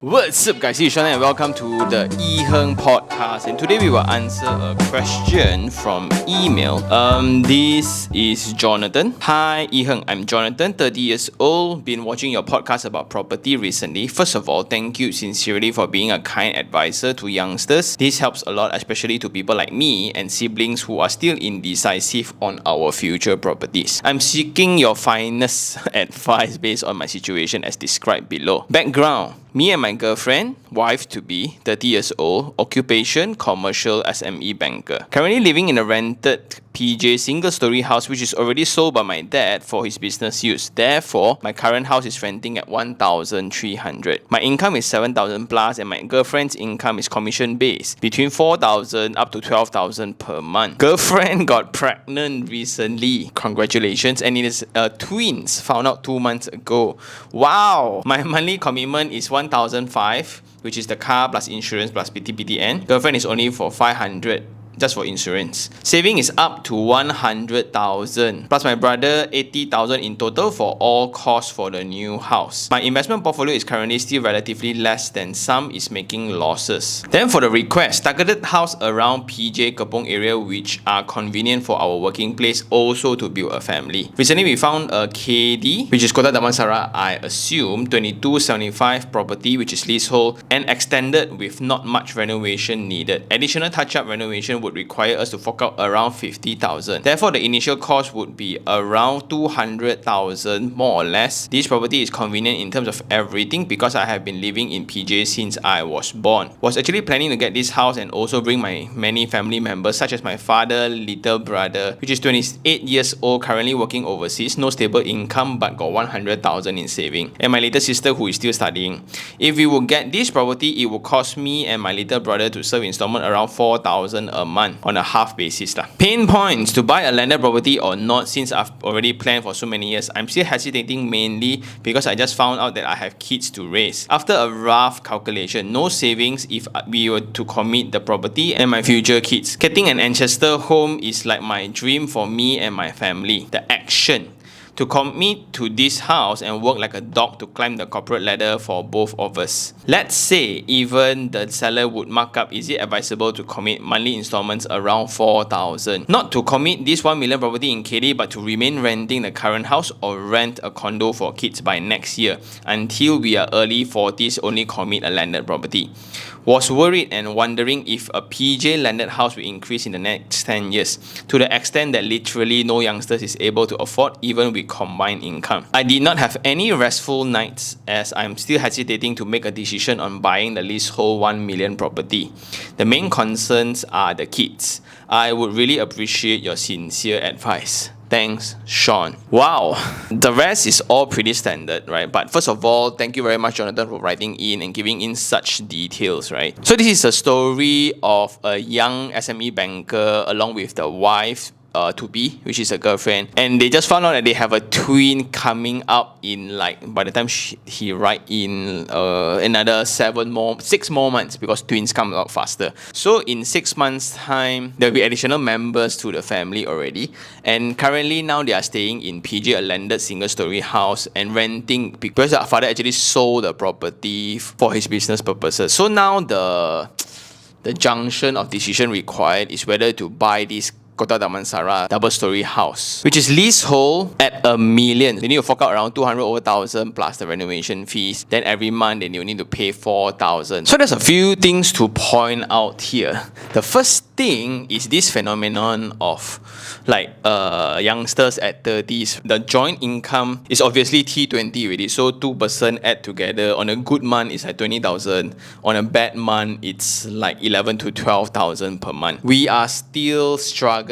What's up guys, it's Sean and welcome to the iherng podcast, and today we will answer a question from email. This is Jonathan. Hi iherng, I'm Jonathan, 30 years old, been watching your podcast about property recently. First of all, thank you sincerely for being a kind advisor to youngsters. This helps a lot, especially to people like me and siblings who are still indecisive on our future properties. I'm seeking your finest advice based on my situation as described below. Background: me and my girlfriend, wife-to-be, 30 years old, occupation, commercial SME banker. Currently living in a rented PJ single-story house which is already sold by my dad for his business use. Therefore, my current house is renting at 1,300. My income is 7,000 plus and my girlfriend's income is commission-based, between 4,000 up to 12,000 per month. Girlfriend got pregnant recently. Congratulations. And it is twins, found out 2 months ago. Wow! My monthly commitment is 1,005, which is the car plus insurance plus PTPTN. Girlfriend is only for 500 just for insurance. Saving is up to 100,000 plus my brother 80,000 in total for all costs for the new house. My investment portfolio is currently still relatively less than some is making losses. Then for the request, targeted house around PJ Kepong area which are convenient for our working place, also to build a family. Recently we found a KD which is Kota Damansara, I assume 2275 property which is leasehold and extended with not much renovation needed. Additional touch-up renovation would require us to fork out around 50,000. Therefore, the initial cost would be around 200,000 more or less. This property is convenient in terms of everything because I have been living in PJ since I was born. Was actually planning to get this house and also bring my many family members such as my father, little brother, which is 28 years old, currently working overseas, no stable income but got 100,000 in saving, and my little sister who is still studying. If we will get this property, it will cost me and my little brother to serve installment around 4,000 a month on a half basis. Pain points to buy a landed property or not, since I've already planned for so many years. I'm still hesitating mainly because I just found out that I have kids to raise. After a rough calculation, no savings if we were to commit the property and my future kids. Getting an ancestor home is like my dream for me and my family. The action: to commit to this house and work like a dog to climb the corporate ladder for both of us. Let's say even the seller would mark up, is it advisable to commit monthly installments around 4,000? Not to commit this 1 million property in KD but to remain renting the current house or rent a condo for kids by next year until we are early 40s, only commit a landed property. Was worried and wondering if a PJ landed house will increase in the next 10 years to the extent that literally no youngsters is able to afford even with combined income. I did not have any restful nights as I'm still hesitating to make a decision on buying the leasehold 1 million property. The main concerns are the kids. I would really appreciate your sincere advice. Thanks, Sean. Wow, the rest is all pretty standard, right? But first of all, thank you very much, Jonathan, for writing in and giving in such details, right? So this is a story of a young SME banker along with the wife to be, which is a girlfriend, and they just found out that they have a twin coming up in, like, by the time he write in another 6 more months, because twins come out faster. So in 6 months time there'll be additional members to the family already, and currently now they are staying in PJ, a landed single story house, and renting because the father actually sold the property for his business purposes. So now the junction of decision required is whether to buy this Kota Damansara double-story house, which is leasehold at 1 million. They need to fork out around 200,000 plus the renovation fees. Then every month they will need to pay 4,000. So there's a few things to point out here. The first thing is this phenomenon of like youngsters at 30s. The joint income is obviously T20 already. So 2% add together on a good month is like 20,000. On a bad month it's like 11 to 12,000 per month. We are still struggling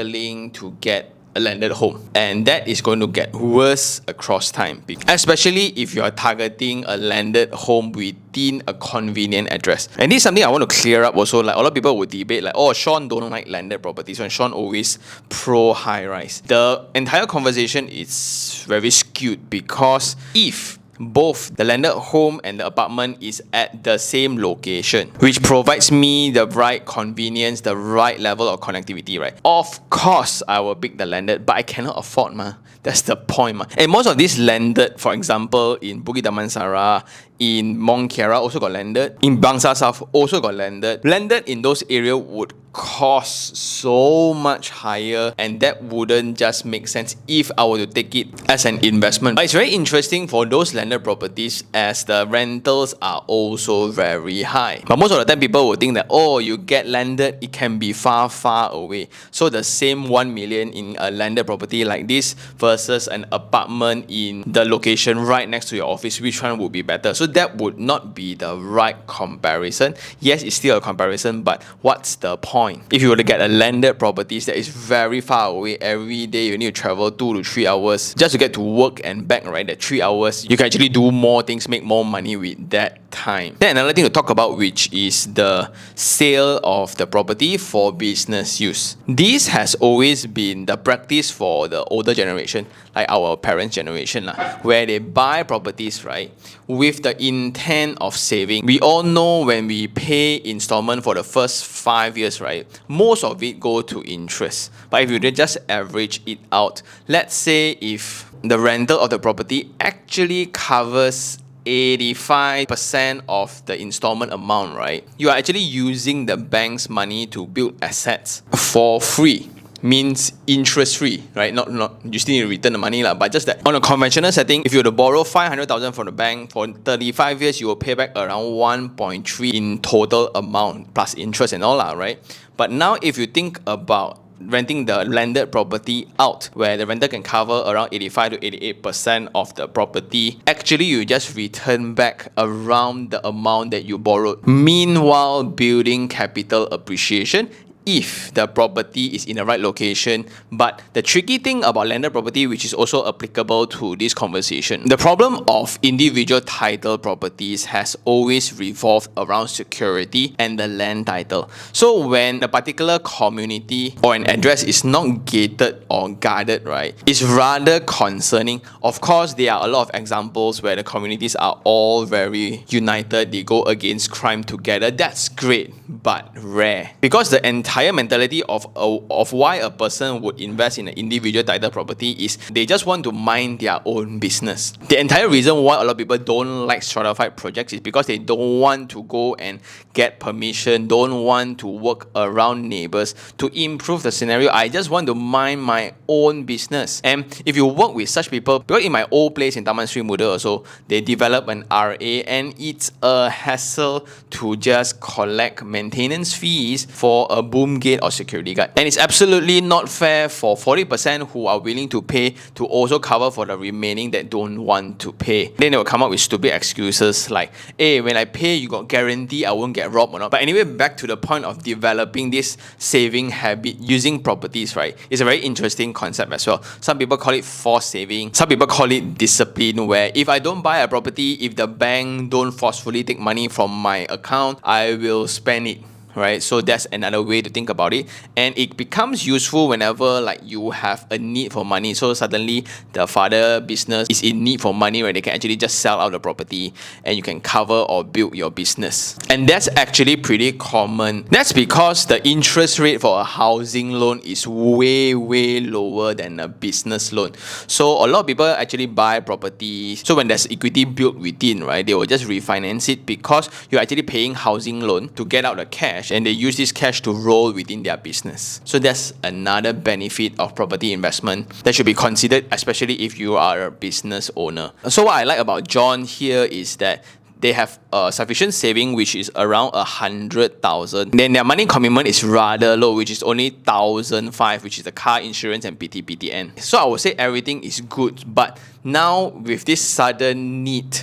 to get a landed home, and that is going to get worse across time, especially if you are targeting a landed home within a convenient address. And this is something I want to clear up also. Like, a lot of people would debate like, oh, Sean don't like landed properties when Sean always pro high rise. The entire conversation is very skewed because if both the landed home and the apartment is at the same location, which provides me the right convenience, the right level of connectivity, right? Of course, I will pick the landed, but I cannot afford, ma. That's the point, ma. And most of these landed, for example, in Bukit Damansara, in Mont Kiara also got landed. In Bangsar South also got landed. Landed in those areas would cost so much higher, and that wouldn't just make sense if I were to take it as an investment. But it's very interesting for those landed properties as the rentals are also very high. But most of the time people will think that, oh, you get landed, it can be far away. So the same 1 million in a landed property like this versus an apartment in the location right next to your office, which one would be better? So that would not be the right comparison. Yes, it's still a comparison, but what's the point? If you were to get a landed properties that is very far away, every day you need to travel 2 to 3 hours just to get to work and back, right? That 3 hours, you can actually do more things, make more money with that time. Then another thing to talk about, which is the sale of the property for business use. This has always been the practice for the older generation, like our parents' generation, where they buy properties, right, with the intent of saving. We all know when we pay installment for the first 5 years, right, most of it go to interest. But if you just average it out, let's say if the rental of the property actually covers 85% of the installment amount, right, you are actually using the bank's money to build assets for free. Means interest free, right? Not you still need to return the money, but just that on a conventional setting, if you were to borrow 500,000 from the bank for 35 years, you will pay back around 1.3 in total amount plus interest and all, right? But now if you think about renting the landed property out, where the renter can cover around 85 to 88% of the property, actually you just return back around the amount that you borrowed. Meanwhile, building capital appreciation if the property is in the right location. But the tricky thing about landed property, which is also applicable to this conversation, the problem of individual title properties has always revolved around security and the land title. So when a particular community or an address is not gated or guarded, right, it's rather concerning. Of course, there are a lot of examples where the communities are all very united, they go against crime together. That's great, but rare. Because the entire mentality of why a person would invest in an individual title property is they just want to mind their own business. The entire reason why a lot of people don't like stratified projects is because they don't want to go and get permission, don't want to work around neighbors to improve the scenario. I just want to mind my own business. And if you work with such people, because in my old place in Taman Sri Muda also, they develop an RA and it's a hassle to just collect maintenance fees for a boom gate or security guard. And it's absolutely not fair for 40% who are willing to pay to also cover for the remaining that don't want to pay. Then they will come up with stupid excuses like, hey, when I pay, you got guarantee I won't get robbed or not. But anyway, back to the point of developing this saving habit using properties, right? It's a very interesting concept as well. Some people call it forced saving. Some people call it discipline, where if I don't buy a property, if the bank don't forcefully take money from my account, I will spend it. Right, so that's another way to think about it, and it becomes useful whenever like you have a need for money. So suddenly the father business is in need for money, where they can actually just sell out the property and you can cover or build your business. And that's actually pretty common. That's because the interest rate for a housing loan is way lower than a business loan. So a lot of people actually buy property, so when there's equity built within, right, they will just refinance it because you're actually paying housing loan to get out the cash, and they use this cash to roll within their business. So that's another benefit of property investment that should be considered, especially if you are a business owner. So what I like about John here is that they have a sufficient saving, which is around 100,000. Then their money commitment is rather low, which is only 1,500, which is the car insurance and PTPTN. So I would say everything is good, but now with this sudden need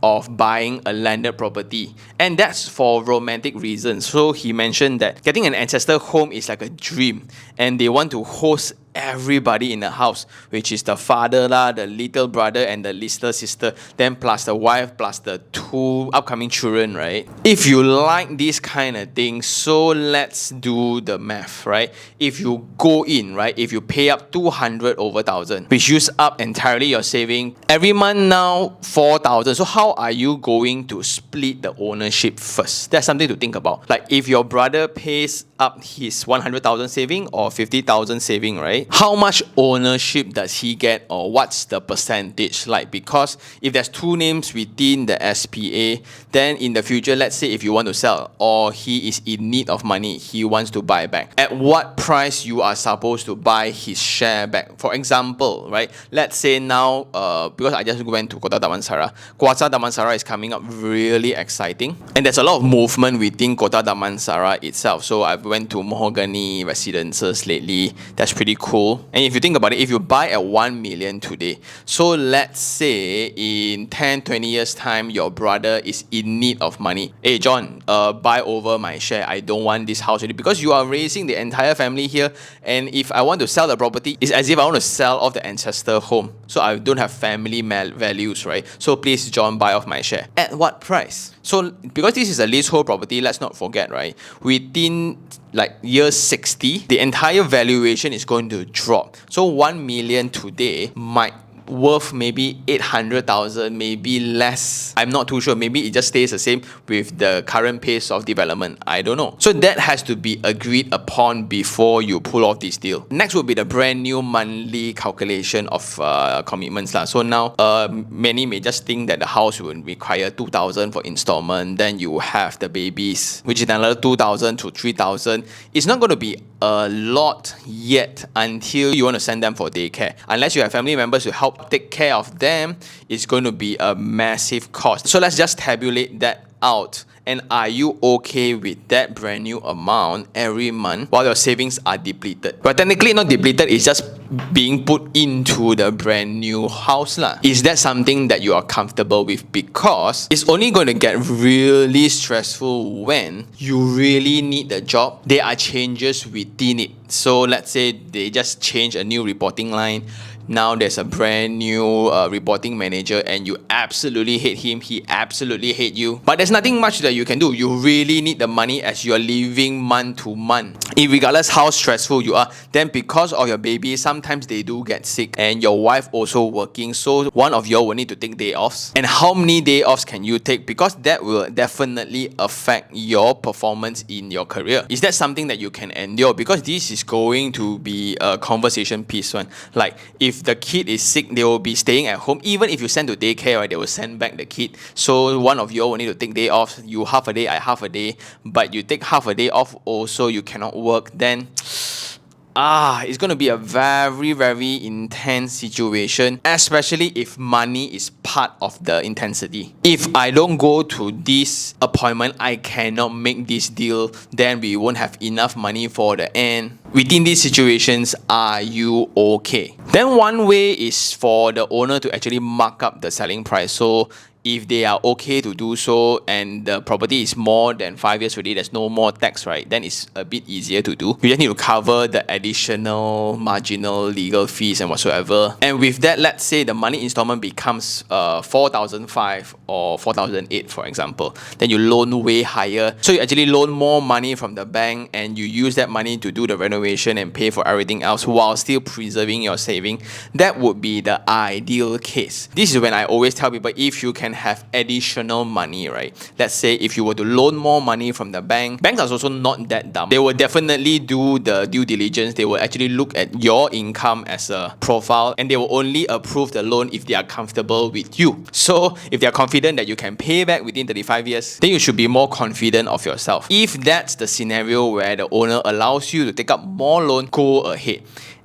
of buying a landed property, and that's for romantic reasons. So he mentioned that getting an ancestor home is like a dream, and they want to host everybody in the house, which is the father, the little brother, and the little sister, then plus the wife, plus the 2 upcoming children, right? If you like this kind of thing, so let's do the math, right? If you go in, right, if you pay up 200 over 1,000, which use up entirely your saving, every month now 4,000. So how are you going to split the ownership first? That's something to think about. Like if your brother pays up his 100,000 saving or 50,000 saving, right? right? How much ownership does he get, or what's the percentage like? Because if there's two names within the SPA, then in the future, let's say if you want to sell or he is in need of money, he wants to buy back, at what price you are supposed to buy his share back? For example, right, let's say now, because I just went to Kota Damansara, Kota Damansara is coming up really exciting, and there's a lot of movement within Kota Damansara itself. So I've went to Mahogany Residences lately. That's pretty cool. And if you think about it, if you buy at 1 million today, so let's say in 10-20 years time your brother is in need of money. Hey John, buy over my share. I don't want this house already, because you are raising the entire family here, and if I want to sell the property, it's as if I want to sell off the ancestor home, so I don't have family values, right? So please John, buy off my share. At what price? So because this is a leasehold property, let's not forget, right, within like year 60, the entire valuation is going to drop. So 1 million today might worth maybe 800,000, maybe less. I'm not too sure. Maybe it just stays the same with the current pace of development. I don't know. So that has to be agreed upon before you pull off this deal. Next would be the brand new monthly calculation of commitments. So now many may just think that the house will require 2,000 for installment. Then you have the babies, which is another 2,000 to 3,000. It's not going to be a lot yet until you want to send them for daycare. Unless you have family members to help take care of them, it's going to be a massive cost. So let's just tabulate that out. And are you okay with that brand new amount every month while your savings are depleted? But technically not depleted, it's just being put into the brand new house lah. Is that something that you are comfortable with? Because it's only going to get really stressful when you really need the job. There are changes within it. So let's say they just change a new reporting line. Now there's a brand new reporting manager, and you absolutely hate him, he absolutely hate you. But there's nothing much that you can do. You really need the money as you're living month to month. Regardless how stressful you are, then because of your baby, sometimes they do get sick, and your wife also working, so one of you will need to take day offs. And how many day offs can you take? Because that will definitely affect your performance in your career. Is that something that you can endure? Because this is going to be a conversation piece one. Like if the kid is sick, they will be staying at home. Even if you send to daycare, right, they will send back the kid. So one of you will need to take day off. You half a day, I half a day. But you take half a day off also, you cannot work. Then it's going to be a very, very intense situation, especially if money is part of the intensity. If I don't go to this appointment, I cannot make this deal, then we won't have enough money for the end. Within these situations, are you okay? Then one way is for the owner to actually mark up the selling price. So if they are okay to do so, and the property is more than 5 years already, there's no more tax, right? Then it's a bit easier to do. You just need to cover the additional marginal legal fees and whatsoever. And with that, let's say the money installment becomes 4,500 or 4,008, for example. Then you loan way higher. So you actually loan more money from the bank, and you use that money to do the renovation and pay for everything else while still preserving your saving. That would be the ideal case. This is when I always tell people, if you can have additional money, right? Let's say if you were to loan more money from the bank, banks are also not that dumb. They will definitely do the due diligence. They will actually look at your income as a profile, and they will only approve the loan if they are comfortable with you. So if they are confident that you can pay back within 35 years, then you should be more confident of yourself. If that's the scenario where the owner allows you to take up more loan, go ahead.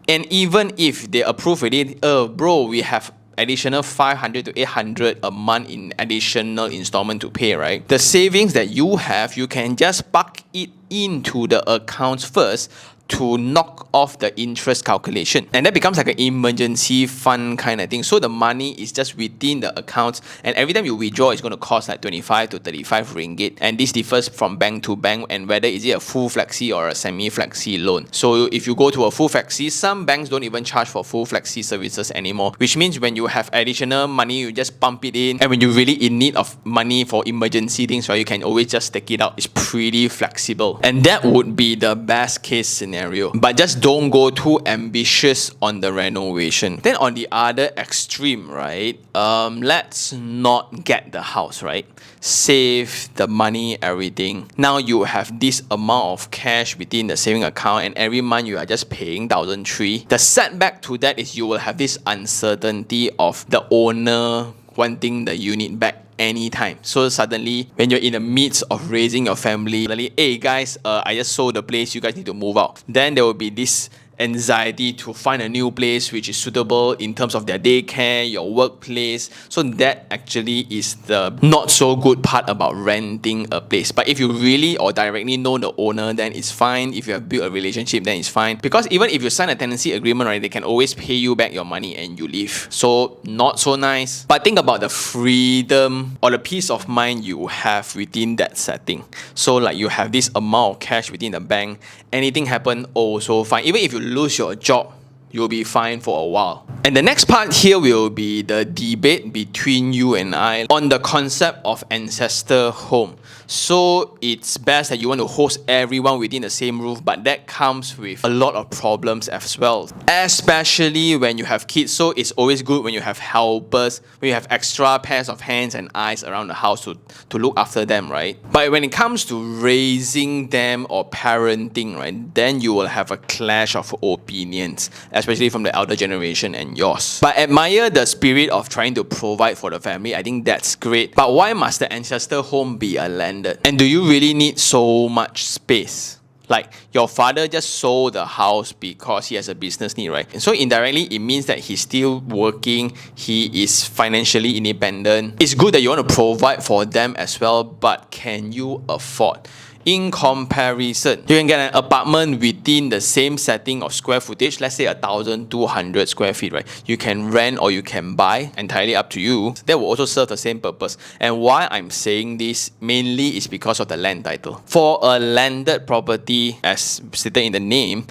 And even if they approve it, bro, we have additional 500 to 800 a month in additional installment to pay, right? The savings that you have, you can just park it into the accounts first to knock off the interest calculation, and that becomes like an emergency fund kind of thing. So the money is just within the accounts, and every time you withdraw, it's going to cost like 25 to 35 ringgit, and this differs from bank to bank, and whether is it a full flexi or a semi flexi loan. So if you go to a full flexi, some banks don't even charge for full flexi services anymore, which means when you have additional money, you just pump it in, and when you're really in need of money for emergency things, right, you can always just take it out. It's pretty flexible, and that would be the best case scenario. scenario. But just don't go too ambitious on the renovation. Then on the other extreme, right? Let's not get the house, right? Save the money, everything. Now you have this amount of cash within the saving account, and every month you are just paying 1,300. The setback to that is you will have this uncertainty of the owner wanting the unit back anytime. So suddenly, when you're in the midst of raising your family, suddenly, hey guys, I just sold the place, you guys need to move out. Then there will be this anxiety to find a new place which is suitable in terms of their daycare, your workplace. So that actually is the not so good part about renting a place. But if you really or directly know the owner, then it's fine. If you have built a relationship, then it's fine. Because even if you sign a tenancy agreement, right, they can always pay you back your money and you leave. So not so nice. But think about the freedom or the peace of mind you have within that setting. So like you have this amount of cash within the bank, anything happen, also fine. Even if you lose your job, you'll be fine for a while. And the next part here will be the debate between you and I on the concept of ancestor home. So it's best that you want to host everyone within the same roof, but that comes with a lot of problems as well, especially when you have kids. So it's always good when you have helpers, when you have extra pairs of hands and eyes around the house to look after them, right? But when it comes to raising them or parenting, right, then you will have a clash of opinions, especially from the elder generation and yours. But admire the spirit of trying to provide for the family. I think that's great. But why must the ancestor home be a landed? And do you really need so much space? Like your father just sold the house because he has a business need, right? And so indirectly, it means that he's still working. He is financially independent. It's good that you want to provide for them as well, but can you afford? In comparison, you can get an apartment within the same setting of square footage, let's say 1,200 square feet, right? You can rent or you can buy, entirely up to you. That will also serve the same purpose. And why I'm saying this mainly is because of the land title. For a landed property, as stated in the name,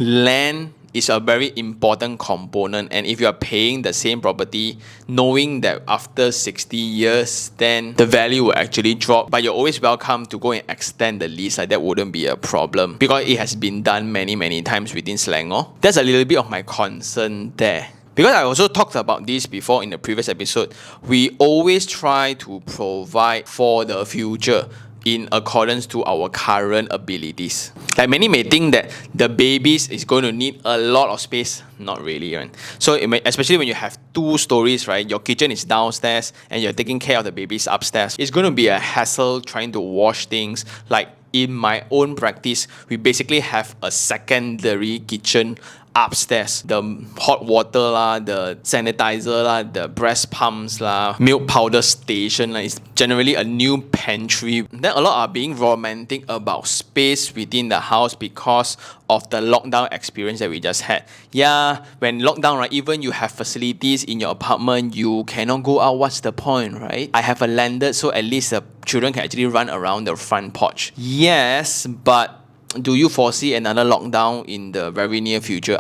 land is a very important component, and if you are paying the same property knowing that after 60 years then the value will actually drop, but you're always welcome to go and extend the lease. Like that wouldn't be a problem because it has been done many times within Selangor. That's a little bit of my concern there. Because I also talked about this before in the previous episode, we always try to provide for the future in accordance to our current abilities. Like many may think that the babies is going to need a lot of space. Not really, right? So especially when you have 2 stories, right? Your kitchen is downstairs and you're taking care of the babies upstairs. It's going to be a hassle trying to wash things. Like in my own practice, we basically have a secondary kitchen upstairs. The hot water lah, the sanitizer lah, the breast pumps lah, milk powder station lah. It's generally a new pantry. Then a lot are being romantic about space within the house because of the lockdown experience that we just had. Yeah, when lockdown, right, even you have facilities in your apartment, you cannot go out. What's the point, right? I have a landed, so at least the children can actually run around the front porch. Yes, but do you foresee another lockdown in the very near future?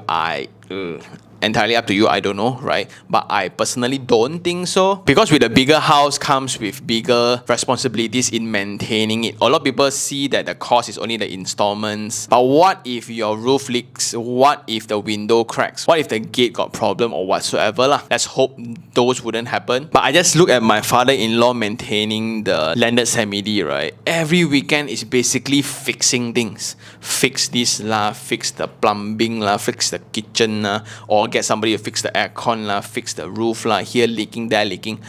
Entirely up to you, I don't know, right? But I personally don't think so. Because with a bigger house comes with bigger responsibilities in maintaining it. A lot of people see that the cost is only the installments. But what if your roof leaks? What if the window cracks? What if the gate got problem or whatsoever lah? Let's hope those wouldn't happen. But I just look at my father-in-law maintaining the landed semi-D, right? Every weekend is basically fixing things. Fix this lah, fix the plumbing lah, fix the kitchen lah, or get somebody to fix the aircon lah, fix the roof lah, here leaking, there leaking.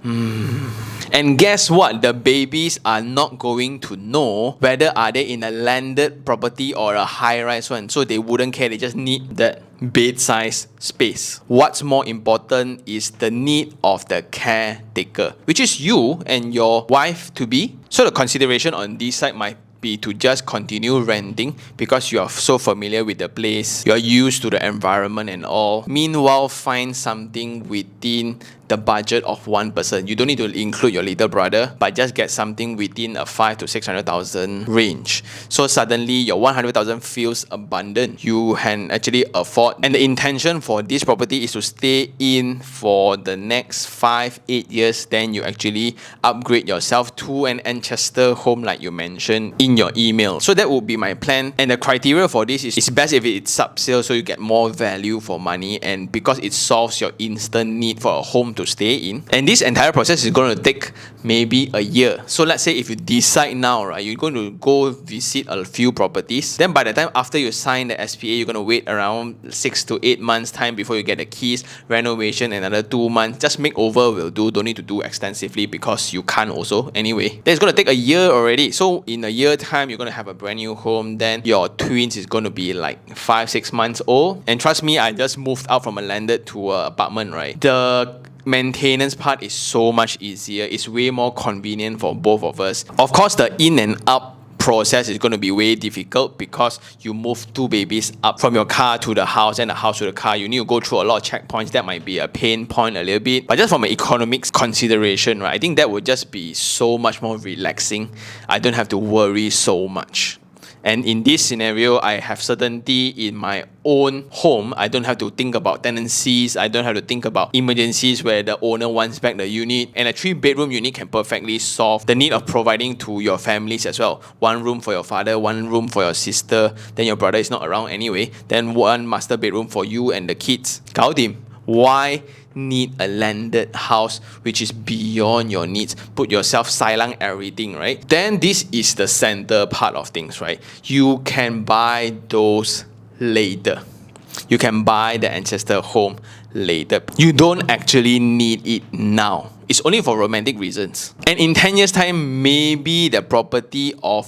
And guess what? The babies are not going to know whether are they in a landed property or a high-rise one. So they wouldn't care. They just need that bed-size space. What's more important is the need of the caretaker, which is you and your wife-to-be. So the consideration on this side might be to just continue renting because you are so familiar with the place, you are used to the environment and all. Meanwhile, find something within the budget of one person. You don't need to include your little brother, but just get something within a 5 to 600,000 range. So suddenly your 100,000 feels abundant. You can actually afford, and the intention for this property is to stay in for the next 5-8 years. Then you actually upgrade yourself to an ancestor home like you mentioned in your email. So that would be my plan, and the criteria for this is it's best if it's sub-sale, so you get more value for money, and because it solves your instant need for a home to stay in. And this entire process is going to take maybe a year. So let's say if you decide now, right, you're going to go visit a few properties, then by the time after you sign the SPA, you're going to wait around 6 to 8 months time before you get the keys. Renovation another 2 months. Just makeover will do. Don't need to do extensively because you can't also anyway. Then it's going to take a year already. So in a year time, you're going to have a brand new home. Then your twins is going to be like 5-6 months old. And trust me, I just moved out from a landed to an apartment, right? The maintenance part is so much easier. It's way more convenient for both of us. Of course, the in and up process is going to be way difficult because you move 2 babies up from your car to the house and the house to the car. You need to go through a lot of checkpoints. That might be a pain point a little bit, but just from an economics consideration, right, I think that would just be so much more relaxing. I don't have to worry so much. And in this scenario, I have certainty in my own home. I don't have to think about tenancies. I don't have to think about emergencies where the owner wants back the unit. And a 3-bedroom unit can perfectly solve the need of providing to your families as well. 1 room for your father, 1 room for your sister. Then your brother is not around anyway. Then 1 master bedroom for you and the kids. 搞掂. Why need a landed house which is beyond your needs? Put yourself silent everything, right? Then this is the center part of things, right? You can buy those later. You can buy the ancestor home later. You don't actually need it now. It's only for romantic reasons. And in 10 years time, maybe the property of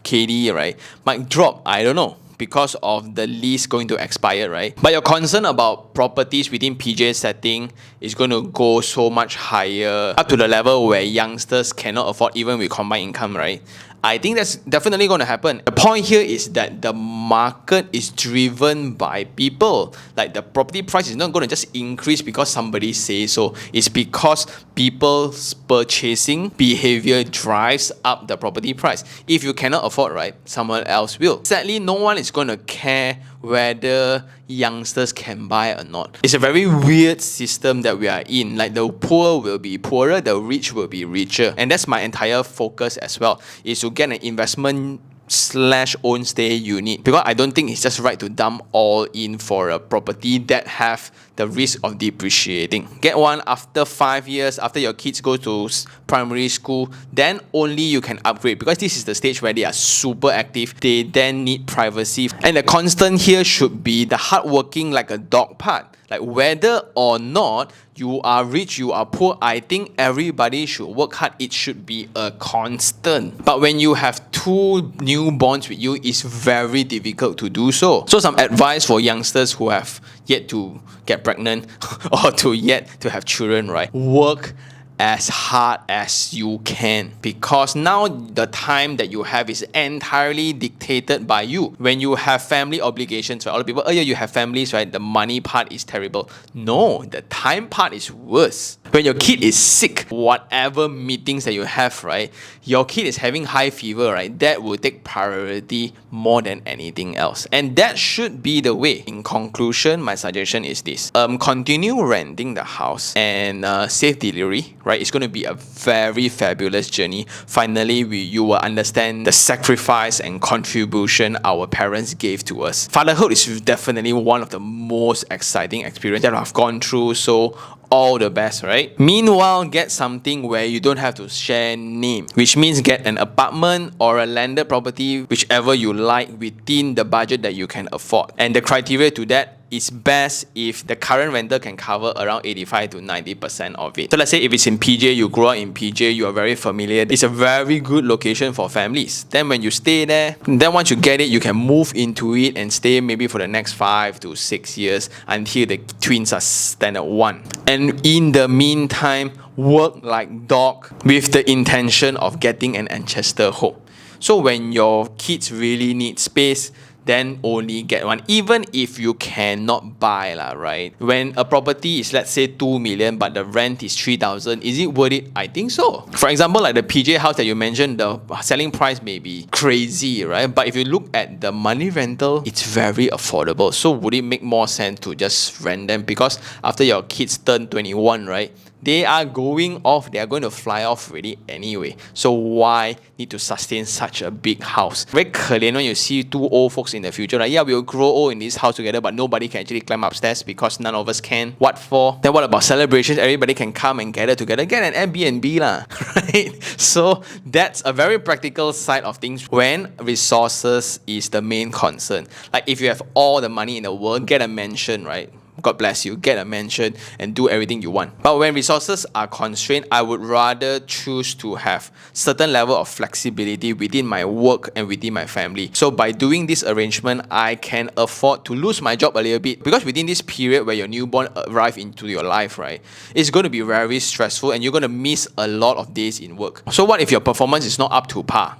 KD, right, might drop. I don't know, because of the lease going to expire, right? But your concern about properties within PJ setting is going to go so much higher, up to the level where youngsters cannot afford even with combined income, right? I think that's definitely going to happen. The point here is that the market is driven by people. Like the property price is not going to just increase because somebody says so. It's because people's purchasing behavior drives up the property price. If you cannot afford, right, someone else will. Sadly, no one is going to care whether youngsters can buy or not. It's a very weird system that we are in. Like the poor will be poorer, the rich will be richer. And that's my entire focus as well, is to get an investment / own stay unit, because I don't think it's just right to dump all in for a property that have the risk of depreciating. Get one after 5 years, after your kids go to primary school, then only you can upgrade, because this is the stage where they are super active. They then need privacy, and the constant here should be the hardworking like a dog part. Like whether or not you are rich, you are poor, I think everybody should work hard. It should be a constant. But when you have 2 newborns with you, it's very difficult to do so. So some advice for youngsters who have yet to get pregnant or yet to have children, right? Work as hard as you can, because now the time that you have is entirely dictated by you. When you have family obligations, right? All the people, oh yeah, you have families, right? The money part is terrible. No, the time part is worse. When your kid is sick, whatever meetings that you have, right? Your kid is having high fever, right? That will take priority more than anything else. And that should be the way. In conclusion, my suggestion is this. Continue renting the house and safe delivery, right? It's going to be a very fabulous journey. Finally, you will understand the sacrifice and contribution our parents gave to us. Fatherhood is definitely one of the most exciting experiences that I've gone through. So all the best, right? Meanwhile, get something where you don't have to share name, which means get an apartment or a landed property, whichever you like, within the budget that you can afford. And the criteria to that is best if the current rental can cover around 85 to 90% of it. So let's say if it's in PJ, you grow up in PJ, you are very familiar, it's a very good location for families. Then when you stay there, then once you get it, you can move into it and stay maybe for the next 5 to 6 years until the twins are standard 1. And in the meantime, work like dog with the intention of getting an ancestor home. So when your kids really need space, then only get one. Even if you cannot buy lah, right? When a property is, let's say, 2 million but the rent is 3,000, is it worth it? I think so. For example, like the PJ house that you mentioned, the selling price may be crazy, right? But if you look at the money rental, it's very affordable. So would it make more sense to just rent them? Because after your kids turn 21, right, they are going off, they are going to fly off already anyway. So why need to sustain such a big house? Very 可怜 when you see two old folks in the future, like, yeah, we'll grow old in this house together, but nobody can actually climb upstairs because none of us can. What for? Then what about celebrations? Everybody can come and gather together. Get an Airbnb lah, right? So that's a very practical side of things when resources is the main concern. Like if you have all the money in the world, get a mansion, right? God bless you, get a mansion and do everything you want. But when resources are constrained, I would rather choose to have certain level of flexibility within my work and within my family. So by doing this arrangement, I can afford to lose my job a little bit, because within this period where your newborn arrive into your life, right, it's going to be very stressful and you're going to miss a lot of days in work. So what if your performance is not up to par?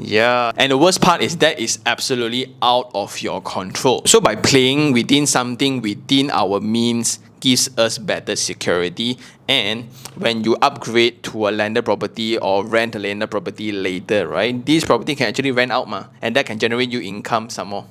Yeah, and the worst part is that is absolutely out of your control. So by playing within something within our means gives us better security, and when you upgrade to a landed property or rent a landed property later, right, this property can actually rent out and that can generate you income some more.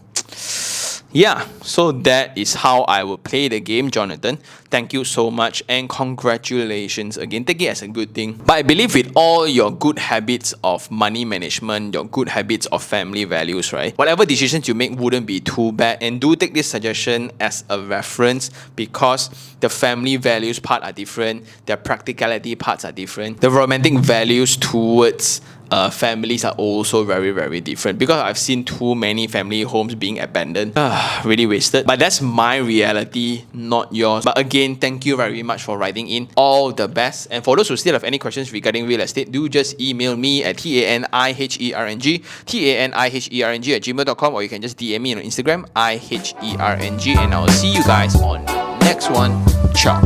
Yeah, so that is how I would play the game, Jonathan. Thank you so much and congratulations again. Take it as a good thing. But I believe with all your good habits of money management, your good habits of family values, right, whatever decisions you make wouldn't be too bad. And do take this suggestion as a reference, because the family values part are different, their practicality parts are different, the romantic values towards families are also very, very different, because I've seen too many family homes being abandoned. Really wasted. But that's my reality, not yours. But again, thank you very much for writing in. All the best. And for those who still have any questions regarding real estate, do just email me at taniherng@gmail.com, or you can just DM me on Instagram, iherng, and I'll see you guys on the next one. Ciao.